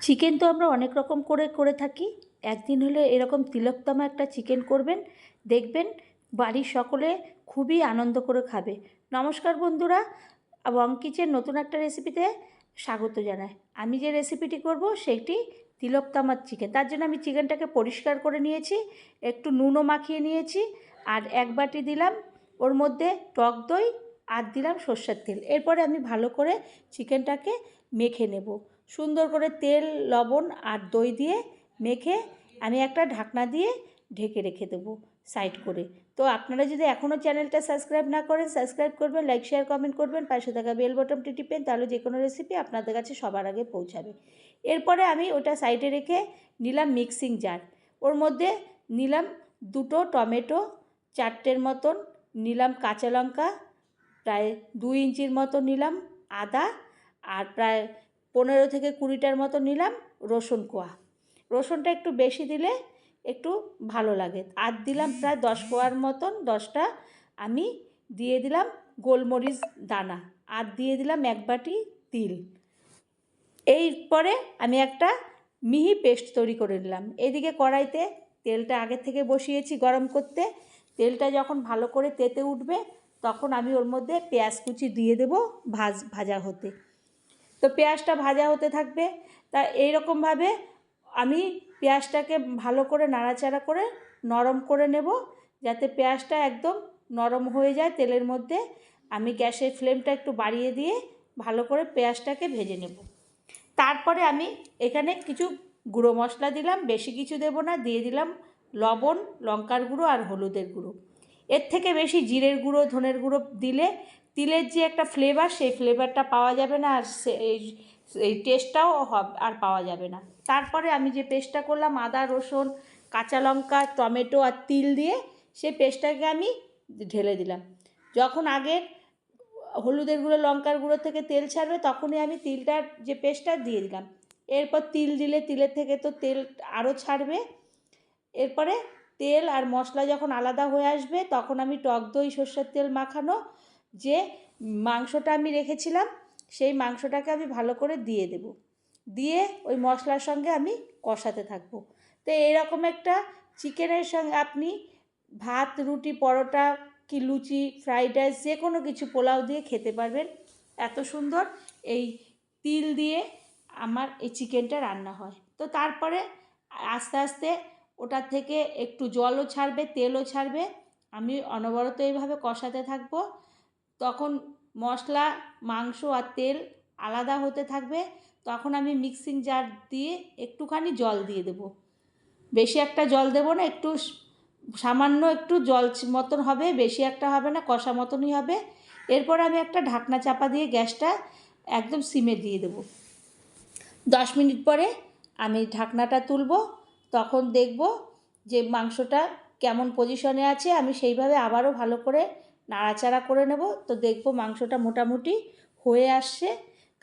Chicken তো আমরা অনেক রকম করে থাকি। একদিন হলে এরকম তিলোত্তমা একটা চিকেন করবেন, দেখবেন বাড়ির সকলে খুবই আনন্দ করে খাবে। নমস্কার বন্ধুরা, ওয়াং কিচেন নতুন একটা রেসিপিতে স্বাগত জানাই। আমি যে রেসিপিটি করব সেটি তিলোত্তমার চিকেন। তার জন্য আমি চিকেনটাকে পরিষ্কার করে নিয়েছি, একটু নুনও মাখিয়ে নিয়েছি, আর এক বাটি দিলাম ওর মধ্যে টক দই, আর দিলাম সর্ষের তেল। এরপরে আমি ভালো করে চিকেনটাকে মেখে নেব। সুন্দর করে তেল, লবণ আর দই দিয়ে মেখে আমি একটা ঢাকনা দিয়ে ঢেকে রেখে দেবো সাইড করে। তো আপনারা যদি এখনও চ্যানেলটা সাবস্ক্রাইব না করেন, সাবস্ক্রাইব করবেন, লাইক শেয়ার কমেন্ট করবেন, পাশে থাকা বেল বটনটি টিপেন, তাহলে যে কোনো রেসিপি আপনাদের কাছে সবার আগে পৌঁছাবে। এরপরে আমি ওটা সাইডে রেখে নিলাম মিক্সিং জার। ওর মধ্যে নিলাম 2টো টমেটো, 4টের মতন নিলাম কাঁচা লঙ্কা, প্রায় 2 ইঞ্চির মতো নিলাম আদা, আর প্রায় 15 থেকে 20টার মতো নিলাম রসুন কোয়া। রসুনটা একটু বেশি দিলে একটু ভালো লাগে। আর দিলাম প্রায় 10 কোয়ার মতন, 10টা আমি দিয়ে দিলাম গোলমরিচ দানা, আর দিয়ে দিলাম 1 বাটি তিল। এরপরে আমি একটা মিহি পেস্ট তৈরি করে নিলাম। এদিকে কড়াইতে তেলটা আগে থেকে বসিয়েছি গরম করতে। তেলটা যখন ভালো করে তেতে উঠবে তখন আমি ওর মধ্যে পেঁয়াজ কুচি দিয়ে দেবো ভাজা হতে। তো পেঁয়াজটা ভাজা হতে থাকবে। তা এইরকমভাবে আমি পেঁয়াজটাকে ভালো করে নাড়াচাড়া করে নরম করে নেব, যাতে পেঁয়াজটা একদম নরম হয়ে যায় তেলের মধ্যে। আমি গ্যাসের ফ্লেমটা একটু বাড়িয়ে দিয়ে ভালো করে পেঁয়াজটাকে ভেজে নেব। তারপরে আমি এখানে কিছু গুঁড়ো মশলা দিলাম, বেশি কিছু দেব না। দিয়ে দিলাম লবণ, লঙ্কার গুঁড়ো আর হলুদের গুঁড়ো। এর থেকে বেশি জিরের গুঁড়ো, ধনের গুঁড়ো দিলে তিলের যে একটা ফ্লেভার, সেই ফ্লেভারটা পাওয়া যাবে না, আর এই টেস্টটাও আর পাওয়া যাবে না। তারপরে আমি যে পেস্টটা করলাম আদা, রসুন, কাঁচা লঙ্কা, টমেটো আর তিল দিয়ে, সেই পেস্টটাকে আমি ঢেলে দিলাম। যখন আগের হলুদের গুঁড়ো, লঙ্কার গুঁড়ো থেকে তেল ছাড়বে তখনই আমি তিলটার যে পেস্টটা দিয়ে দিলাম। এরপর তিল দিলে তিলের থেকে তো তেল আরও ছাড়বে। এরপরে তেল আর মশলা যখন আলাদা হয়ে আসবে তখন আমি টক দই, সর্ষের তেল মাখানো যে মাংসটা আমি রেখেছিলাম, সেই মাংসটাকে আমি ভালো করে দিয়ে দেব। দিয়ে ওই মশলার সঙ্গে আমি কষাতে থাকবো। তো এইরকম একটা চিকেনের সঙ্গে আপনি ভাত, রুটি, পরোটা কি লুচি, ফ্রাইড রাইস, যে কোনো কিছু, পোলাও দিয়ে খেতে পারবেন। এত সুন্দর এই তিল দিয়ে আমার এই চিকেনটা রান্না হয়। তো তারপরে আস্তে আস্তে ওটার থেকে একটু জলও ছাড়বে, তেলও ছাড়বে। আমি অনবরত এইভাবে কষাতে থাকবো। তখন মশলা, মাংস আর তেল আলাদা হতে থাকবে। তখন আমি মিক্সিং জার দিয়ে একটুখানি জল দিয়ে দেব। বেশি একটা জল দেব না, একটু সামান্য একটু জল মতন হবে, বেশি একটা হবে না, কষা মতনই হবে। এরপর আমি একটা ঢাকনা চাপা দিয়ে গ্যাসটা একদম সিমে দিয়ে দেব। 10 মিনিট পরে আমি ঢাকনাটা তুলব। তখন দেখব যে মাংসটা কেমন পজিশনে আছে। আমি সেইভাবে আবারও ভালো করে নাড়াচাড়া করে নেব। তো দেখব মাংসটা মোটামুটি হয়ে আসছে,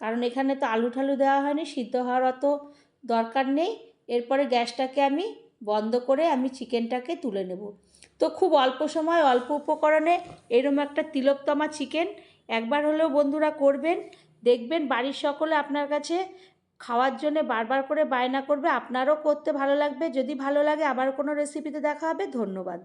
কারণ এখানে তো আলু ঠালু দেওয়া হয়নি, সিদ্ধ হওয়ার অত দরকার নেই। এরপরে গ্যাসটাকে আমি বন্ধ করে আমি চিকেনটাকে তুলে নেব। তো খুব অল্প সময়, অল্প উপকরণে এরকম একটা তিলোত্তমা চিকেন একবার হলেও বন্ধুরা করবেন, দেখবেন বাড়ির সকলে আপনার কাছে খাওয়ার জন্য বারবার করে বায়না করবে। আপনারও করতে ভালো লাগবে। যদি ভালো লাগে আবার কোনো রেসিপিতে দেখা হবে। ধন্যবাদ।